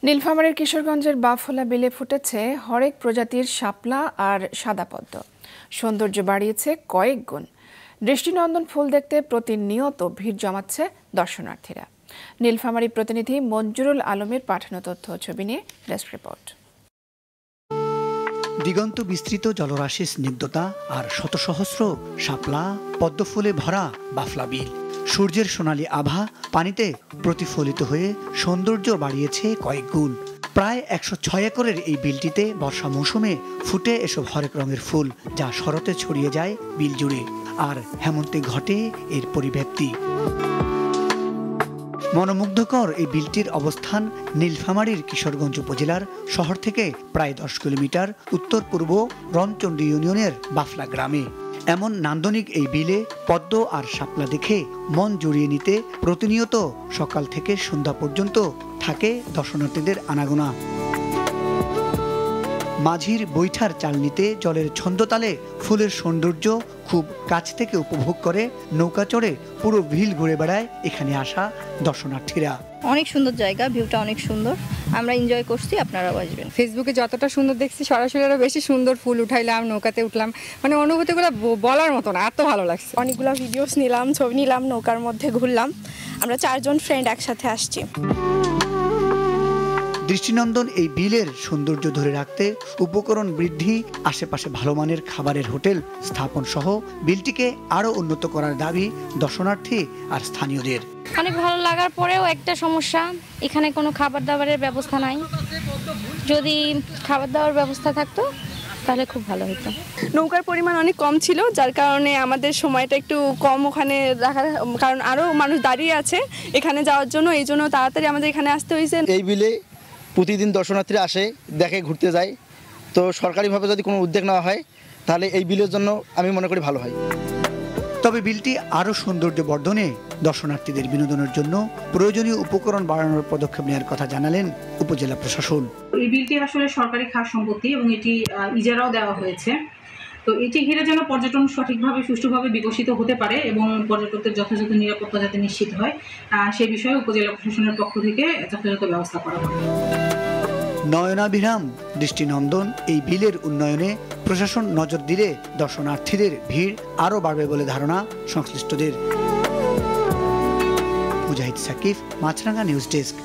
নীলফামারীর কিশোরগঞ্জের বাফলা বিলে ফুটেছে হরেক প্রজাতির শাপলা আর সাদা পদ্ম। সৌন্দর্য বাড়িয়েছে কয়েক গুণ। দৃষ্টিনন্দন ফুল দেখতে প্রতিনিয়ত ভিড় জমাচ্ছে দর্শনার্থীরা। নীলফামারী প্রতিনিধি মঞ্জুরুল আলমের পাঠানো তথ্য ছবি নিয়ে ডেস্ক রিপোর্ট। দিগন্ত বিস্তৃত জলরাশির স্নিগ্ধতা আর শত সহস্র শাপলা পদ্ম ফুলে ভরা বাফলা বিল। সূর্যের সোনালী আভা পানিতে প্রতিফলিত হয়ে সৌন্দর্য বাড়িয়েছে কয়েক গুণ। প্রায় 106 একরের এই বিলটিতে বর্ষা মৌসুমে ফুটে এসব হরেক রঙের ফুল, যা শরতে ছড়িয়ে যায় বিল জুড়ে, আর হেমন্তে ঘটে এর পরিব্যাপ্তি। মনোমুগ্ধকর এই বিলটির অবস্থান নীলফামারীর কিশোরগঞ্জ উপজেলার শহর থেকে প্রায় 10 কিলোমিটার উত্তর পূর্ব রণচণ্ডী ইউনিয়নের বাফলা গ্রামে। এমন নান্দনিক এই বিলে পদ্ম আর শাপলা দেখে মন জড়িয়ে নিতে প্রতিনিয়ত সকাল থেকে সন্ধ্যা পর্যন্ত থাকে দর্শনার্থীদের আনাগোনা। মাঝির বৈঠার চালনিতে জলের ছন্দতালে ফুলের সৌন্দর্য খুব কাছ থেকে উপভোগ করে নৌকা চড়ে পুরো বিল ঘুরে বেড়ায় এখানে আসা দর্শনার্থীরা। অনেক সুন্দর জায়গা, ভিউটা অনেক সুন্দর, আমরা এনজয় করছি, আপনারাও আসবেন। ফেসবুকে যতটা সুন্দর দেখছি সরাসরি আরো বেশি সুন্দর। ফুল উঠাইলাম, নৌকাতে উঠলাম, মানে অনুভূতিগুলো বলার মতো না, এত ভালো লাগছে। অনেকগুলো ভিডিওস নিলাম, ছবি নিলাম, নৌকার মধ্যে ঘুরলাম। আমরা 4 জন ফ্রেন্ড একসাথে আসছি। দৃষ্টিনন্দন এই বিলের সৌন্দর্য ধরে রাখতে উপকরণ বৃদ্ধি, আশেপাশে ভালো মানের খাবারের হোটেল স্থাপন সহ বিলটিকে আরো উন্নত করার দাবি দর্শনার্থী আর স্থানীয়দের। অনেক ভালো লাগার পরেও একটা সমস্যা, এখানে কোনো খাবার দাবারের ব্যবস্থা নাই। যদি খাবার দাবার ব্যবস্থা থাকতো তাহলে খুব ভালো হতো। নৌকার পরিমাণ অনেক কম ছিল, যার কারণে আমাদের সময়টা একটু কম ওখানে রাখার, কারণ আরও মানুষ দাঁড়িয়ে আছে এখানে যাওয়ার জন্য, এই জন্য তাড়াতাড়ি আমাদের এখানে আসতে হয়েছে। এই বিলে প্রতিদিন দর্শনার্থীরা আসে, দেখে, ঘুরতে যায়। তো সরকারিভাবে যদি কোনো উদ্যোগ নেওয়া হয় তাহলে এই বিলের জন্য আমি মনে করি ভালো হয়। তবে বিলটি আরও সৌন্দর্য বর্ধনে দর্শনার্থীদের বিনোদনের জন্য প্রয়োজনীয় উপকরণ বাড়ানোর পদক্ষেপ নেওয়ার কথা জানালেন উপজেলা প্রশাসন। এই বিলটি আসলে সরকারি খাস সম্পত্তি এবং এটি ইজারাও দেওয়া হয়েছে। তো এটি ঘিরে যেন পর্যটন সঠিকভাবে সুষ্ঠুভাবে বিকশিত হতে পারে এবং পর্যটকদের যথাযথ নিরাপত্তা যাতে নিশ্চিত হয়, সে বিষয়ে উপজেলা প্রশাসনের পক্ষ থেকে যথাযথ ব্যবস্থা করা হবে। নয়নাভিরাম দৃষ্টিনন্দন এই বিলের উন্নয়নে প্রশাসন নজর দিলে দর্শনার্থীদের ভিড় আরও বাড়বে বলে ধারণা সংশ্লিষ্টদের। মুজাহিদ সাকিব, মাছরাঙ্গা নিউজ ডেস্ক।